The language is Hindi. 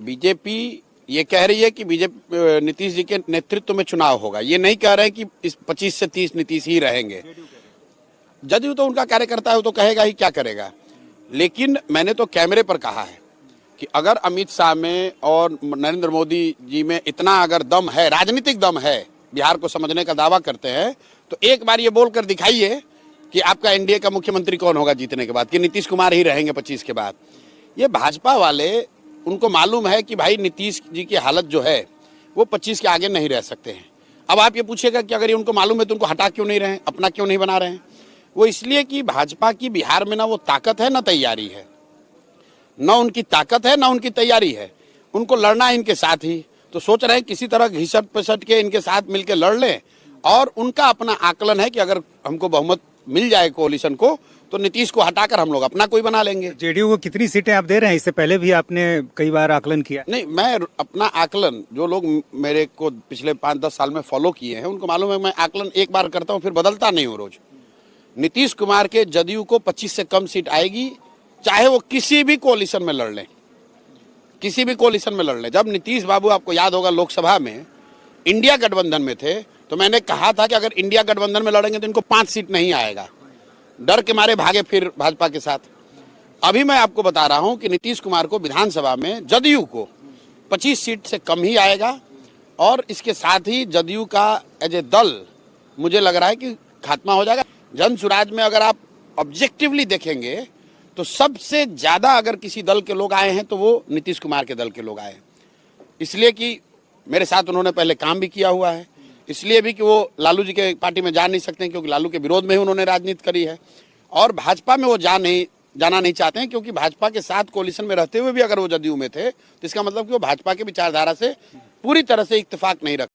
बीजेपी ये कह रही है कि बीजेपी नीतीश जी के नेतृत्व में चुनाव होगा। ये नहीं कह रहे कि इस 25 से 30 नीतीश ही रहेंगे। जदयू तो उनका कार्यकर्ता है, तो कहेगा ही, क्या करेगा। लेकिन मैंने तो कैमरे पर कहा है कि अगर अमित शाह में और नरेंद्र मोदी जी में इतना अगर दम है, राजनीतिक दम है, बिहार को समझने का दावा करते हैं, तो एक बार ये बोलकर दिखाइए कि आपका एनडीए का मुख्यमंत्री कौन होगा जीतने के बाद, कि नीतीश कुमार ही रहेंगे 25 के बाद। ये भाजपा वाले, उनको मालूम है कि भाई नीतीश जी की हालत जो है वो 25 के आगे नहीं रह सकते हैं। अब आप ये पूछेगा कि अगर ये उनको मालूम है तो उनको हटा क्यों नहीं रहे हैं, अपना क्यों नहीं बना रहे हैं। वो इसलिए कि भाजपा की बिहार में ना वो ताकत है, ना तैयारी है, ना उनकी ताकत है, ना उनकी तैयारी है। उनको लड़ना है इनके साथ ही, तो सोच रहे हैं किसी तरह घिसट पिसट के इनके साथ मिलकर लड़ लें। और उनका अपना आकलन है कि अगर हमको बहुमत मिल जाए कोalition को, तो नीतीश को हटाकर हम लोग अपना कोई बना लेंगे। जेडीयू को कितनी सीटें आप दे रहे हैं? इससे पहले भी आपने कई बार आकलन किया। नहीं, मैं अपना आकलन, जो लोग मेरे को पिछले 5-10 साल में फॉलो किए हैं उनको मालूम है, मैं आकलन एक बार करता हूँ फिर बदलता नहीं हूँ रोज। नीतीश कुमार के जदयू को 25 से कम सीट आएगी, चाहे वो किसी भी कोalition में लड़ लें, किसी भी कोalition में लड़ लें। जब नीतीश बाबू, आपको याद होगा, लोकसभा में इंडिया गठबंधन में थे, तो मैंने कहा था कि अगर इंडिया गठबंधन में लड़ेंगे तो इनको 5 सीट नहीं आएगा, डर के मारे भागे फिर भाजपा के साथ। अभी मैं आपको बता रहा हूं कि नीतीश कुमार को विधानसभा में जदयू को 25 सीट से कम ही आएगा। और इसके साथ ही जदयू का एज ए दल मुझे लग रहा है कि खात्मा हो जाएगा। जन सुराज में अगर आप ऑब्जेक्टिवली देखेंगे तो सबसे ज्यादा अगर किसी दल के लोग आए हैं तो वो नीतीश कुमार के दल के लोग आए हैं। इसलिए कि मेरे साथ उन्होंने पहले काम भी किया हुआ है, इसलिए भी कि वो लालू जी के पार्टी में जा नहीं सकते हैं, क्योंकि लालू के विरोध में ही उन्होंने राजनीति करी है। और भाजपा में वो जाना नहीं चाहते हैं, क्योंकि भाजपा के साथ कोalition में रहते हुए भी अगर वो जदयू में थे, तो इसका मतलब कि वो भाजपा के विचारधारा से पूरी तरह से इत्तेफाक नहीं रखते।